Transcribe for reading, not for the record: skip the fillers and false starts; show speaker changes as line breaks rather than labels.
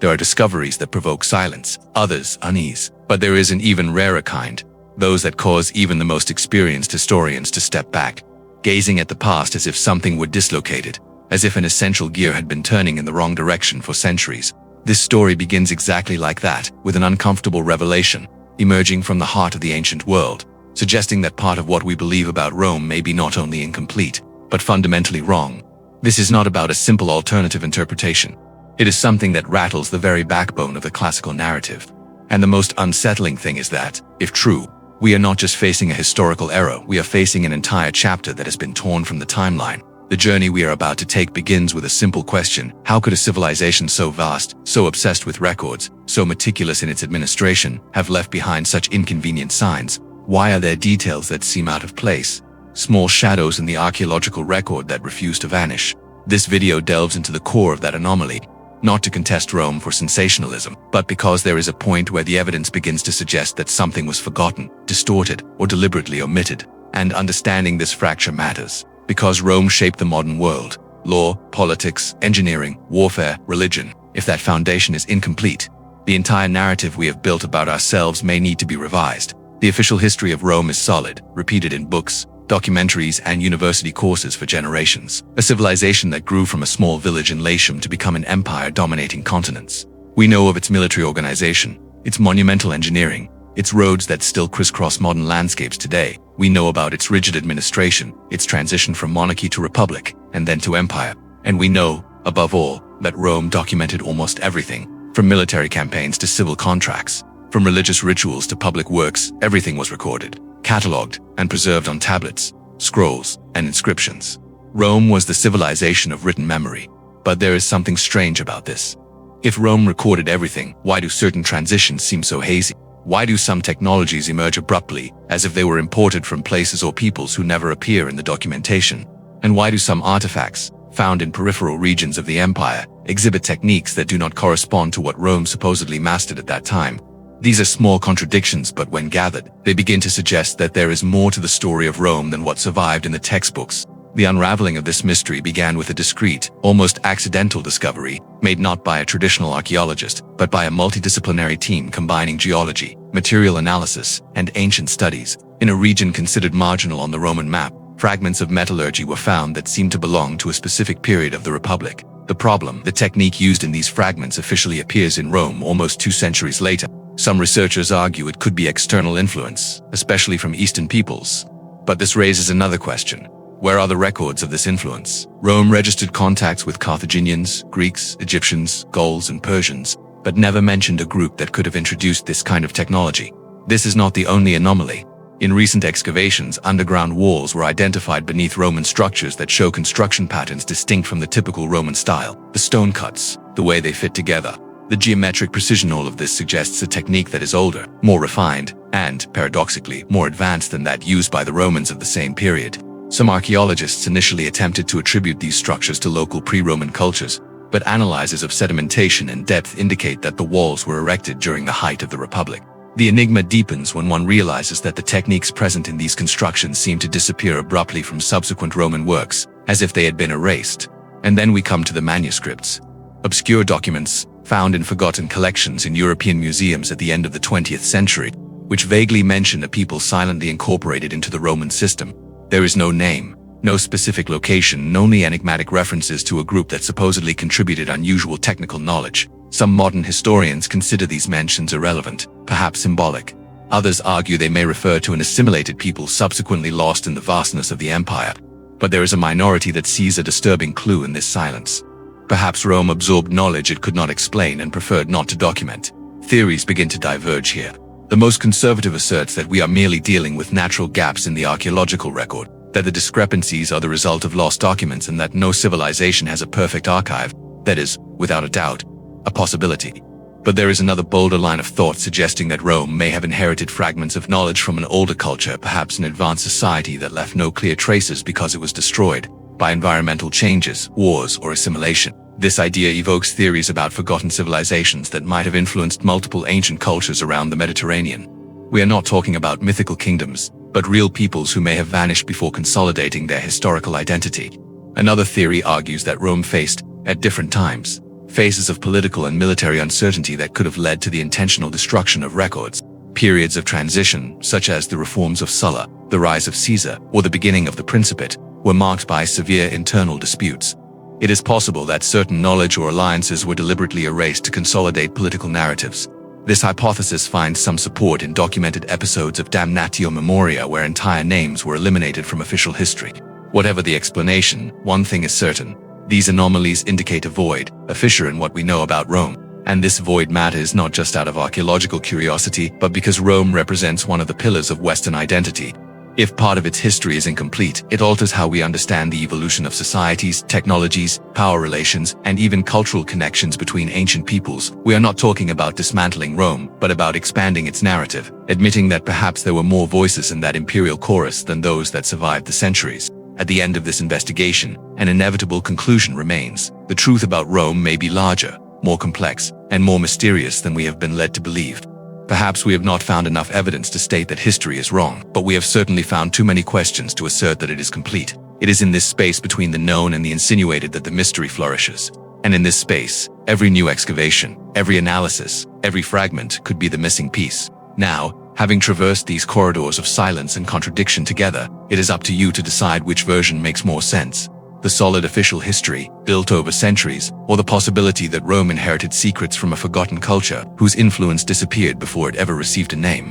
There are discoveries that provoke silence, others unease. But there is an even rarer kind, those that cause even the most experienced historians to step back, gazing at the past as if something were dislocated, as if an essential gear had been turning in the wrong direction for centuries. This story begins exactly like that, with an uncomfortable revelation, emerging from the heart of the ancient world, suggesting that part of what we believe about Rome may be not only incomplete, but fundamentally wrong. This is not about a simple alternative interpretation. It is something that rattles the very backbone of the classical narrative. And the most unsettling thing is that, if true, we are not just facing a historical error, we are facing an entire chapter that has been torn from the timeline. The journey we are about to take begins with a simple question: how could a civilization so vast, so obsessed with records, so meticulous in its administration, have left behind such inconvenient signs? Why are there details that seem out of place? Small shadows in the archaeological record that refuse to vanish. This video delves into the core of that anomaly, not to contest Rome for sensationalism, but because there is a point where the evidence begins to suggest that something was forgotten, distorted, or deliberately omitted. And understanding this fracture matters, because Rome shaped the modern world. Law, politics, engineering, warfare, religion. If that foundation is incomplete, the entire narrative we have built about ourselves may need to be revised. The official history of Rome is solid, repeated in books, documentaries, and university courses for generations. A civilization that grew from a small village in Latium to become an empire dominating continents. We know of its military organization, its monumental engineering, its roads that still crisscross modern landscapes today. We know about its rigid administration, its transition from monarchy to republic, and then to empire. And we know, above all, that Rome documented almost everything, from military campaigns to civil contracts, from religious rituals to public works. Everything was recorded, catalogued, and preserved on tablets, scrolls, and inscriptions. Rome was the civilization of written memory. But there is something strange about this. If Rome recorded everything, why do certain transitions seem so hazy? Why do some technologies emerge abruptly, as if they were imported from places or peoples who never appear in the documentation? And why do some artifacts, found in peripheral regions of the empire, exhibit techniques that do not correspond to what Rome supposedly mastered at that time? These are small contradictions, but when gathered, they begin to suggest that there is more to the story of Rome than what survived in the textbooks. The unraveling of this mystery began with a discreet, almost accidental discovery, made not by a traditional archaeologist, but by a multidisciplinary team combining geology, material analysis, and ancient studies. In a region considered marginal on the Roman map, fragments of metallurgy were found that seemed to belong to a specific period of the Republic. The problem: the technique used in these fragments officially appears in Rome almost 2 centuries later. Some researchers argue it could be external influence, especially from Eastern peoples. But this raises another question. Where are the records of this influence? Rome registered contacts with Carthaginians, Greeks, Egyptians, Gauls, and Persians, but never mentioned a group that could have introduced this kind of technology. This is not the only anomaly. In recent excavations, underground walls were identified beneath Roman structures that show construction patterns distinct from the typical Roman style. The stone cuts, the way they fit together, the geometric precision, all of this suggests a technique that is older, more refined, and, paradoxically, more advanced than that used by the Romans of the same period. Some archaeologists initially attempted to attribute these structures to local pre-Roman cultures, but analyses of sedimentation and depth indicate that the walls were erected during the height of the Republic. The enigma deepens when one realizes that the techniques present in these constructions seem to disappear abruptly from subsequent Roman works, as if they had been erased. And then we come to the manuscripts. Obscure documents, found in forgotten collections in European museums at the end of the 20th century, which vaguely mention a people silently incorporated into the Roman system. There is no name, no specific location, only enigmatic references to a group that supposedly contributed unusual technical knowledge. Some modern historians consider these mentions irrelevant, perhaps symbolic. Others argue they may refer to an assimilated people subsequently lost in the vastness of the empire. But there is a minority that sees a disturbing clue in this silence. Perhaps Rome absorbed knowledge it could not explain and preferred not to document. Theories begin to diverge here. The most conservative asserts that we are merely dealing with natural gaps in the archaeological record, that the discrepancies are the result of lost documents, and that no civilization has a perfect archive. That is, without a doubt, a possibility. But there is another bolder line of thought suggesting that Rome may have inherited fragments of knowledge from an older culture, perhaps an advanced society that left no clear traces because it was destroyed by environmental changes, wars, or assimilation. This idea evokes theories about forgotten civilizations that might have influenced multiple ancient cultures around the Mediterranean. We are not talking about mythical kingdoms, but real peoples who may have vanished before consolidating their historical identity. Another theory argues that Rome faced, at different times, phases of political and military uncertainty that could have led to the intentional destruction of records, periods of transition, such as the reforms of Sulla, the rise of Caesar, or the beginning of the Principate, were marked by severe internal disputes. It is possible that certain knowledge or alliances were deliberately erased to consolidate political narratives. This hypothesis finds some support in documented episodes of damnatio memoria where entire names were eliminated from official history. Whatever the explanation, one thing is certain. These anomalies indicate a void, a fissure in what we know about Rome. And this void matters not just out of archaeological curiosity, but because Rome represents one of the pillars of Western identity. If part of its history is incomplete, it alters how we understand the evolution of societies, technologies, power relations, and even cultural connections between ancient peoples. We are not talking about dismantling Rome, but about expanding its narrative, admitting that perhaps there were more voices in that imperial chorus than those that survived the centuries. At the end of this investigation, an inevitable conclusion remains. The truth about Rome may be larger, more complex, and more mysterious than we have been led to believe. Perhaps we have not found enough evidence to state that history is wrong, but we have certainly found too many questions to assert that it is complete. It is in this space between the known and the insinuated that the mystery flourishes. And in this space, every new excavation, every analysis, every fragment could be the missing piece. Now, having traversed these corridors of silence and contradiction together, it is up to you to decide which version makes more sense. The solid official history, built over centuries, or the possibility that Rome inherited secrets from a forgotten culture whose influence disappeared before it ever received a name.